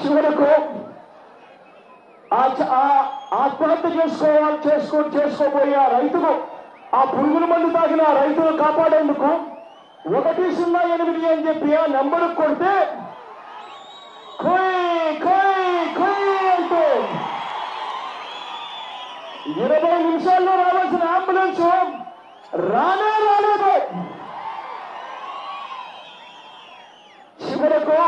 చివరకు ఆత్మహత్య చేసుకోబోయే ఆ రైతుకు, ఆ పురుగుల మందు తాగిన ఆ రైతును కాపాడేందుకు 108 అని చెప్పి ఆ నెంబర్ కొడితే అంటూ 20 నిమిషాల్లో రావాల్సిన అంబులెన్స్ రాలేదు. చివరకు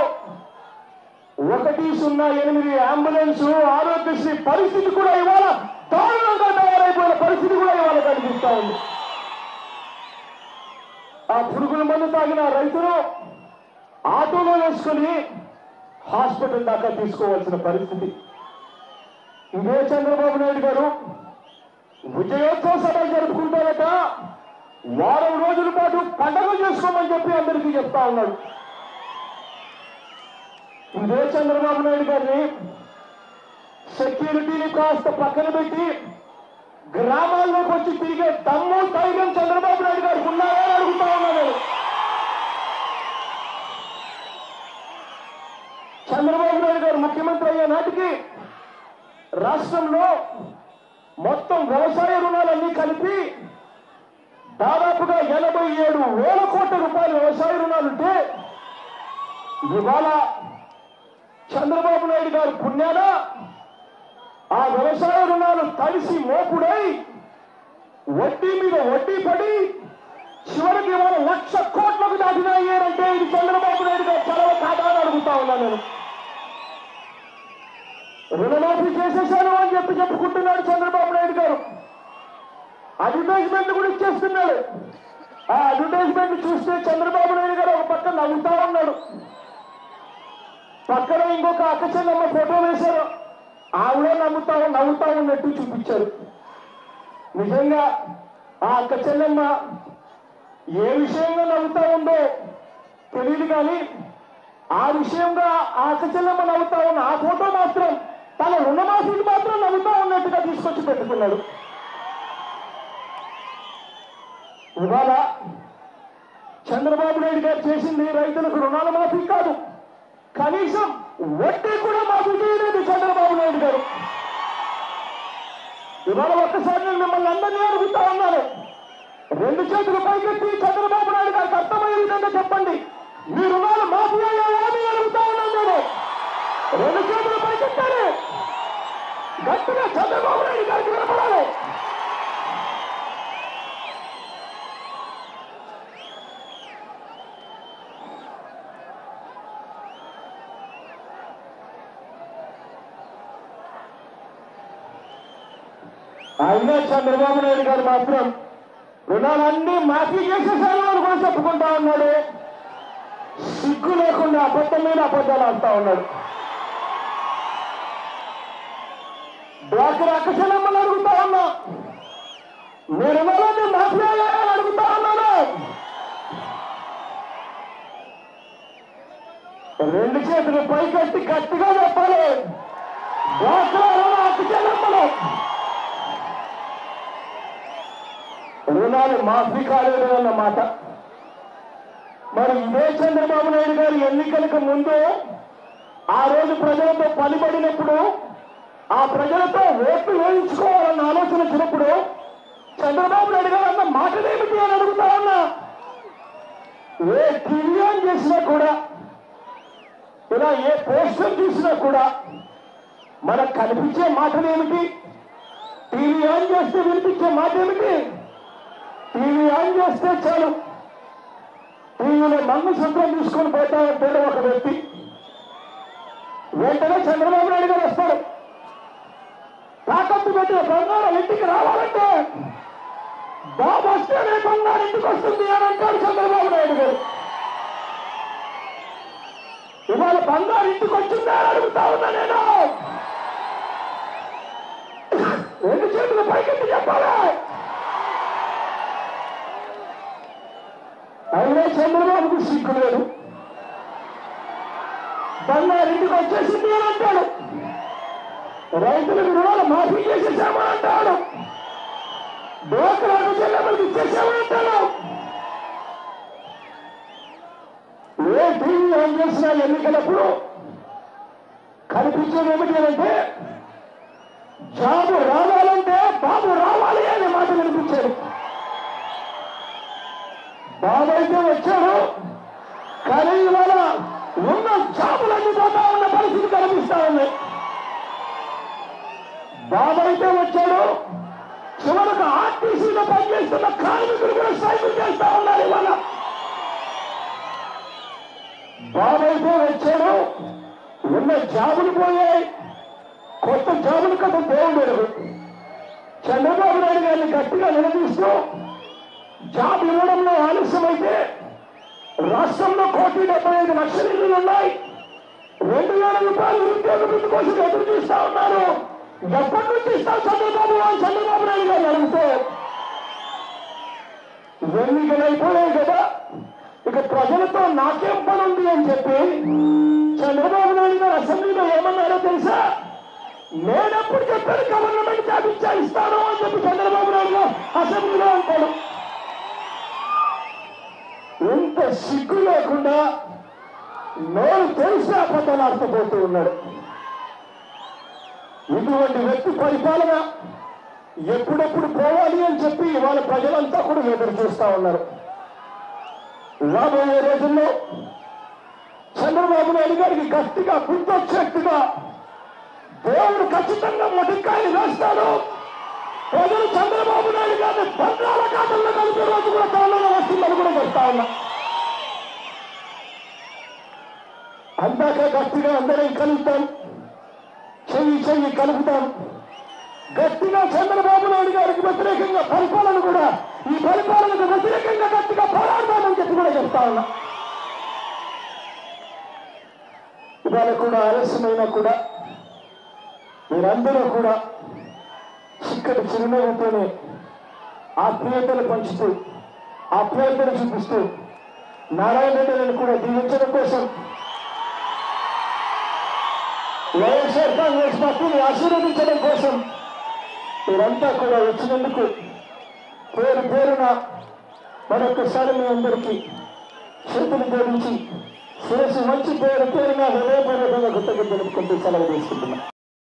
108 అంబులెన్స్ ఆరోగ్యశ్రీ పరిస్థితి కూడా ఇవాళ దారుణంగా తయారైపోయిన పరిస్థితి కూడా ఇవాళ కనిపిస్తా ఉంది. ఆ పురుగుల మందు తాగిన రైతులు ఆటోలో వేసుకుని హాస్పిటల్ దాకా తీసుకోవాల్సిన పరిస్థితి. ఇదే చంద్రబాబు నాయుడు గారు విజయోత్సవ సభలు జరుపుకుంటారట, వారం రోజుల పాటు పండగ చేసుకోమని చెప్పి అందరికీ చెప్తా ఉన్నాడు. ఇదే చంద్రబాబు నాయుడు గారిని సెక్యూరిటీని కాస్త పక్కన పెట్టి గ్రామాల్లోకి వచ్చి తిరిగే దమ్ము ధైర్యం చంద్రబాబు నాయుడు గారికి ఉన్నారా అని అడుగుతా ఉన్నాను. చంద్రబాబు నాయుడు గారు ముఖ్యమంత్రి అయ్యే నాటికి రాష్ట్రంలో మొత్తం వ్యవసాయ రుణాలన్నీ కలిపి దాదాపుగా 87,000 కోట్ల రూపాయల వ్యవసాయ రుణాలుంటే ఇవాళ చంద్రబాబు నాయుడు గారు పుణ్యాన ఆ వ్యవసాయ రుణాలు కలిసి మోపుడై వడ్డీ మీద వడ్డీ పడి చివరికి ఇవాళ 1,00,000 కోట్లకు దాటినాయంటే ఇది చంద్రబాబు నాయుడు గారు చలవ కాదా అని అడుగుతా ఉన్నాను నేను. రుణమాఫీ చేసేశాను అని చెప్పుకుంటున్నాడు చంద్రబాబు నాయుడు గారు. అడ్వర్టైజ్మెంట్ కూడా ఇచ్చేస్తున్నాడు. ఆ అడ్వర్టైజ్మెంట్ చూస్తే చంద్రబాబు నాయుడు గారు ఒక పక్క నవ్వుతా ఉన్నాడు, పక్కన ఇంకొక అక్క చెల్లెమ్మ ఫోటో వేశారు, ఆవిడ నవ్వుతా ఉన్నట్టు చూపించారు. నిజంగా ఆ అక్క చెల్లెమ్మ ఏ విషయంగా నవ్వుతా ఉందో తెలియదు, కానీ ఆ విషయంగా ఆ అక్క చెల్లెమ్మ నవ్వుతా ఉన్న ఆ ఫోటో మాత్రం తన రుణమాఫీకి మాత్రం నవ్వుతా ఉన్నట్టుగా తీసుకొచ్చి పెట్టుకున్నాడు. ఇవాళ చంద్రబాబు నాయుడు గారు చేసింది రైతులకు రుణాల మాఫీ కాదు, కనీసం వడ్డీ కూడా మాఫీ చేయలేదు చంద్రబాబు నాయుడు గారు. ఇవాళ ఒక్కసారి నేను మిమ్మల్ని అందరినీ అడుగుతా ఉన్నాను, 2 చేతులు పైకెత్తి చంద్రబాబు నాయుడు గారికి అర్థమయ్యే విధంగా చెప్పండి, మీ రుణాలు మాఫీ అయ్యాయా అని అడుగుతా ఉన్నాను నేను. 2 చేతులు పైకెత్తాలి, గట్టిగా చంద్రబాబు నాయుడు గారికి వినపడాలి. అయినా చంద్రబాబు నాయుడు గారు మాత్రం రుణాలన్నీ మాఫీ చేసేసారు అని కూడా చెప్పుకుంటా ఉన్నాడు. సిగ్గు లేకుండా అబద్ధం మీద అబద్ధాలు ఆడుతా ఉన్నాడు. డ్వాక్రా అక్కచెల్లెమ్మలు అడుగుతా ఉన్నా, మీ రుణాలన్నీ మాఫీ అయ్యాయని అడుగుతా ఉన్నాను. 2 చేతులు పైకెత్తి గట్టిగా చెప్పాలి, డ్వాక్రా అక్కచెల్లెమ్మలు రుణాలు మాఫీ కాలేదు అన్నమాట. మరి ఇదే చంద్రబాబు నాయుడు గారు ఎన్నికలకు ముందు ఆ రోజు ప్రజలతో పనిపడినప్పుడు, ఆ ప్రజలతో ఓట్లు వేయించుకోవాలన్న ఆలోచన వచ్చినప్పుడు చంద్రబాబు నాయుడు గారు అన్న మాటలేమిటి అని అడుగుతా ఉన్నా. ఏ టీవీ ఆన్ చేసినా కూడా, ఇలా ఏ పోస్టర్ చూసినా కూడా మనకు కనిపించే మాటలేమిటి, టీవీ ఆన్ చేస్తే వినిపించే మాట ఏమిటి? టీవీ ఆన్ చేస్తే చాలు, టీవీలో మందు సూత్రం తీసుకొని పోతామంటాడు ఒక వ్యక్తి, వెంటనే చంద్రబాబు నాయుడు గారు వస్తాడు. తాకట్టు పెట్టిన బంగారం ఇంటికి రావాలంటే బాబు వస్తేనే బంగారం ఇంటికి వస్తుంది అని అంటాడు చంద్రబాబు నాయుడు గారు. ఇవాళ బంగారు ఇంటికి వచ్చిందా అని అడుగుతా ఉన్నా నేను. 2 చేతులు పైకెత్తి చెప్పాలి. అయినా చంద్రబాబుకు సిగ్గు లేదు, బంగారు ఇంటికి వచ్చేసింది అని అంటాడు, రైతులకు రుణాలు మాఫీ చేసేసామని అంటాడు, డ్వాక్రా చెల్లెమ్మలకు ఇచ్చేసామని అంటాడు. ఏ టీవీ ఆన్ చేసినా ఎన్నికలప్పుడు కనిపించేది ఏమిటి అంటే జాబు రావాలంటే బాబు రావాలి అనే మాట వినిపించాడు. బాబు అయితే వచ్చాడు, కానీ ఇవాళ ఉన్న జాబులన్నీ పోతా ఉన్న పరిస్థితి కనిపిస్తా ఉన్నాయి. బాబు అయితే వచ్చాడు, చివరకు ఆర్టీసీలో పనిచేస్తున్న కార్మికులు కూడా స్ట్రైకులు చేస్తా ఉన్నారు. ఇవాళ బాబు అయితే వచ్చాడు, ఉన్న జాబులు పోయాయి, కొత్త జాబులు కదా దేవుడు ఎరుగు. చంద్రబాబు నాయుడు గారిని గట్టిగా నిలదీస్తూ జాబ్ ఇవ్వడంలో ఆలస్యమైతే రాష్ట్రంలో 1,75 లక్షల ఇళ్లు ఉన్నాయి, 2,000 రూపాయలు నిరుద్యోగ వృత్తి కోసం ఎదురు చూస్తా ఉన్నారు. ఎప్పటి నుంచి ఇస్తాం చంద్రబాబు నాయుడు గారు అడిగితే ఎన్నికలు అయిపోయాయి కదా, ఇక ప్రజలతో నాకేం పని ఉంది అని చెప్పి చంద్రబాబు నాయుడు గారు అసెంబ్లీలో ఏమన్నారో తెలుసా? నేనెప్పుడు చెప్పాను గవర్నమెంట్ జాబ్ ఇస్తాను అని చెప్పి చంద్రబాబు నాయుడు గారు అసెంబ్లీలో అంటాడు. ఇంత సిగ్గు లేకుండా నోరు తెలిసి అబద్ధాలు ఆడుతూ ఉన్నాడు. ఇటువంటి వ్యక్తి పరిపాలన ఎప్పుడెప్పుడు పోవాలి అని చెప్పి ఇవాళ ప్రజలంతా కూడా ఎదురు చూస్తా ఉన్నారు. రాబోయే రోజుల్లో చంద్రబాబు నాయుడు గారికి గట్టిగా గుర్తొచ్చేట్టుగా దేవుడు ఖచ్చితంగా మొటికాయలు వేస్తాడు. ప్రజలు చంద్రబాబు నాయుడు గారిని బంగాళ ఖాతంలో కలిపే రోజు కూడా త్వరలో వస్తుందని కూడా చెప్తా ఉన్నా. అందాక గట్టిగా అందరం కలుగుతాం, చెయ్యి కలుపుతాం, గట్టిగా చంద్రబాబు నాయుడు గారికి వ్యతిరేకంగా పరిపాలన కూడా ఈ పరిపాలనకు వ్యతిరేకంగా గట్టిగా పోరాడతామని చెప్పి కూడా చెప్తా ఉన్నా. ఇవాళ కూడా ఆలస్యమైనా కూడా మీరందరూ కూడా చిక్కటి చిరునవ్వుతోనే ఆత్మీయతలు పంచుతూ ఆప్యాయతలు చూపిస్తూ నారాయణ రెడ్డిని కూడా దీవించడం కోసం, వైఎస్ఆర్ కాంగ్రెస్ పార్టీని ఆశీర్వదించడం కోసం మీరంతా కూడా వచ్చినందుకు పేరు పేరున మరొకసారి మీ అందరికీ చేతులు జోడించి శిరస్సు మంచి పేరు పేరున హృదయపూర్వకంగా కృతజ్ఞతలు తెలుపుకుంటూ సెలవు తీసుకుంటున్నా.